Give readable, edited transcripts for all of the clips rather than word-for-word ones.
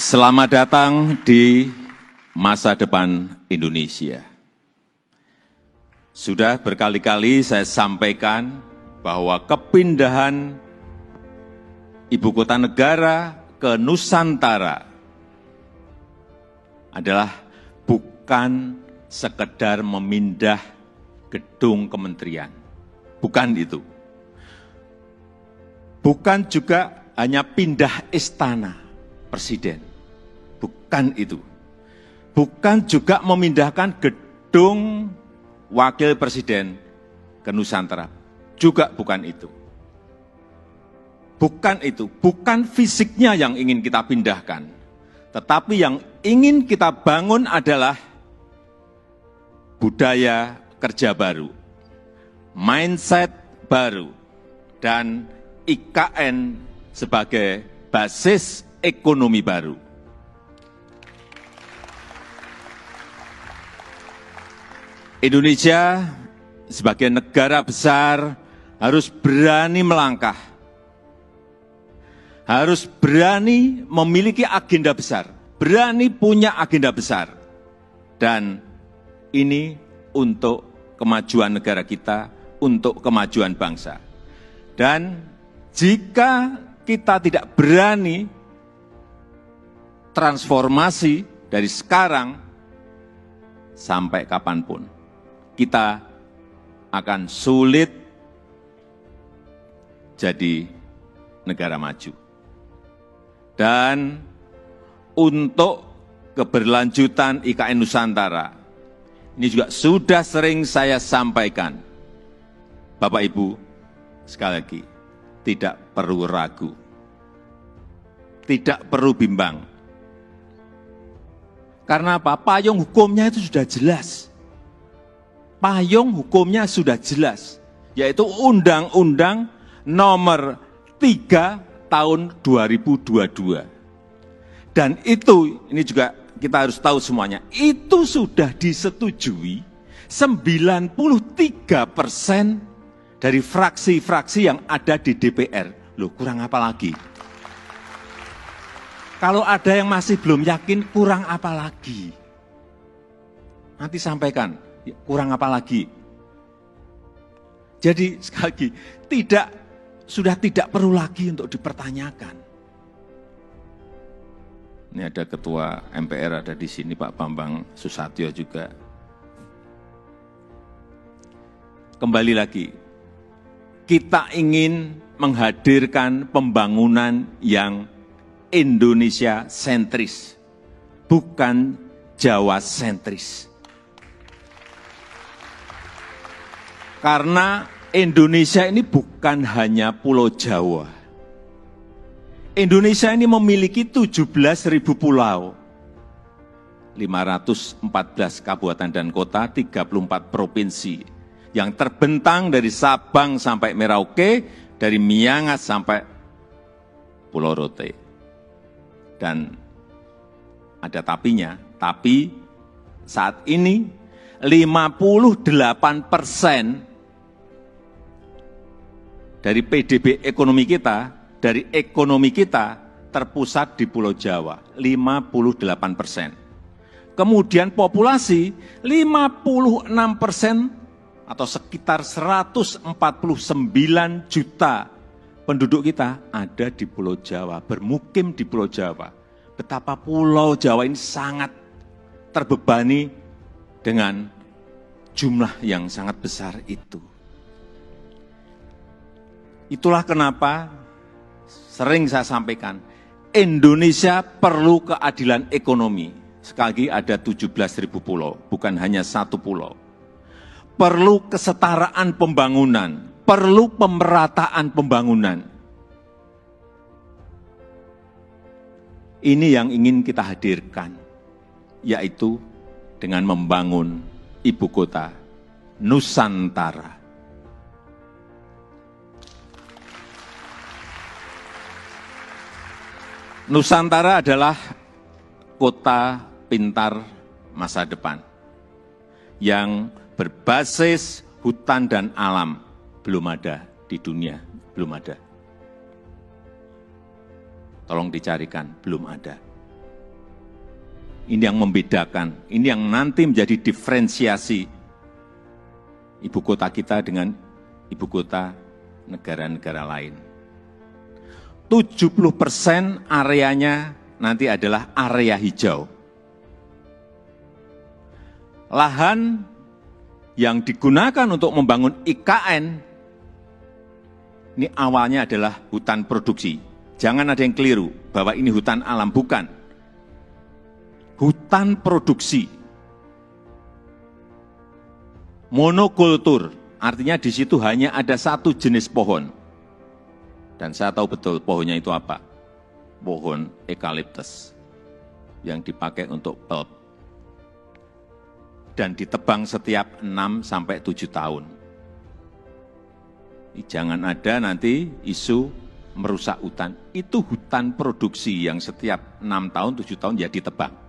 Selamat datang di masa depan Indonesia. Sudah berkali-kali saya sampaikan bahwa kepindahan ibu kota negara ke Nusantara adalah bukan sekedar memindah gedung kementerian. Bukan itu. Bukan juga hanya pindah istana presiden. Bukan itu. Bukan juga memindahkan gedung wakil presiden ke Nusantara. Juga bukan itu. Bukan itu. Bukan fisiknya yang ingin kita pindahkan. Tetapi yang ingin kita bangun adalah budaya kerja baru, mindset baru, dan IKN sebagai basis ekonomi baru. Indonesia sebagai negara besar harus berani melangkah, harus berani memiliki agenda besar, berani punya agenda besar. Dan ini untuk kemajuan negara kita, untuk kemajuan bangsa. Dan jika kita tidak berani transformasi dari sekarang sampai kapanpun, kita akan sulit jadi negara maju. Dan untuk keberlanjutan IKN Nusantara, ini juga sudah sering saya sampaikan, Bapak Ibu, sekali lagi, tidak perlu ragu, tidak perlu bimbang. Karena apa? Payung hukumnya itu sudah jelas. Payung hukumnya sudah jelas, yaitu Undang-Undang Nomor 3 Tahun 2022. Dan itu, ini juga kita harus tahu semuanya, itu sudah disetujui 93% dari fraksi-fraksi yang ada di DPR. Loh, kurang apa lagi? Kalau ada yang masih belum yakin, kurang apa lagi? Nanti sampaikan, kurang apa lagi? Jadi sekali lagi, sudah tidak perlu lagi untuk dipertanyakan. Ini ada Ketua MPR ada di sini, Pak Bambang Susatyo juga. Kembali lagi, kita ingin menghadirkan pembangunan yang Indonesia sentris, bukan Jawa sentris. Karena Indonesia ini bukan hanya Pulau Jawa. Indonesia ini memiliki 17.000 pulau, 514 kabupaten dan kota, 34 provinsi, yang terbentang dari Sabang sampai Merauke, dari Miangas sampai Pulau Rote. Dan ada tapinya, tapi saat ini 58% dari PDB ekonomi kita, dari ekonomi kita terpusat di Pulau Jawa, 58%. Kemudian populasi 56% atau sekitar 149 juta penduduk kita ada di Pulau Jawa, bermukim di Pulau Jawa. Betapa Pulau Jawa ini sangat terbebani dengan jumlah yang sangat besar itu. Itulah kenapa sering saya sampaikan, Indonesia perlu keadilan ekonomi. Sekali lagi ada 17.000 pulau, bukan hanya satu pulau. Perlu kesetaraan pembangunan, perlu pemerataan pembangunan. Ini yang ingin kita hadirkan, yaitu dengan membangun ibu kota Nusantara. Nusantara adalah kota pintar masa depan yang berbasis hutan dan alam. Belum ada di dunia, belum ada. Tolong dicarikan, belum ada. Ini yang membedakan, ini yang nanti menjadi diferensiasi ibu kota kita dengan ibu kota negara-negara lain. 70% areanya nanti adalah area hijau. Lahan yang digunakan untuk membangun IKN, ini awalnya adalah hutan produksi. Jangan ada yang keliru bahwa ini hutan alam, bukan. Hutan produksi. Monokultur, artinya di situ hanya ada satu jenis pohon. Dan saya tahu betul pohonnya itu apa. Pohon eukaliptus yang dipakai untuk pulp. Dan ditebang setiap 6-7 tahun. Jangan ada nanti isu merusak hutan. Itu hutan produksi yang setiap 6 tahun, 7 tahun ya ditebang.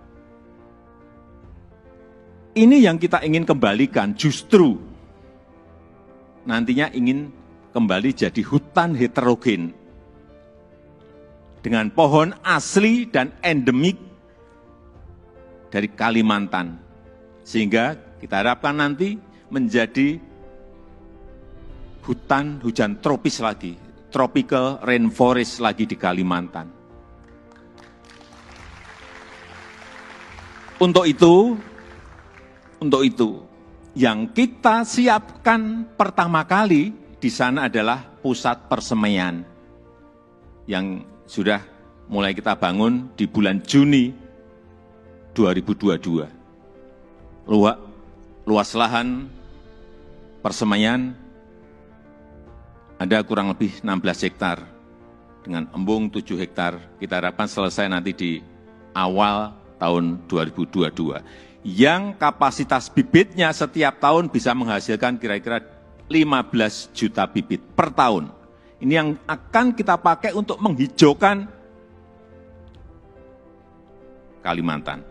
Ini yang kita ingin kembalikan, justru nantinya ingin kembali jadi hutan heterogen dengan pohon asli dan endemik dari Kalimantan. Sehingga kita harapkan nanti menjadi hutan hujan tropis lagi, tropical rainforest lagi di Kalimantan. Untuk itu, yang kita siapkan pertama kali di sana adalah pusat persemaian yang sudah mulai kita bangun di bulan Juni 2022. Luas lahan persemaian ada kurang lebih 16 hektar dengan embung 7 hektar. Kita harapkan selesai nanti di awal tahun 2022. Yang kapasitas bibitnya setiap tahun bisa menghasilkan kira-kira 15 juta bibit per tahun. Ini yang akan kita pakai untuk menghijaukan Kalimantan.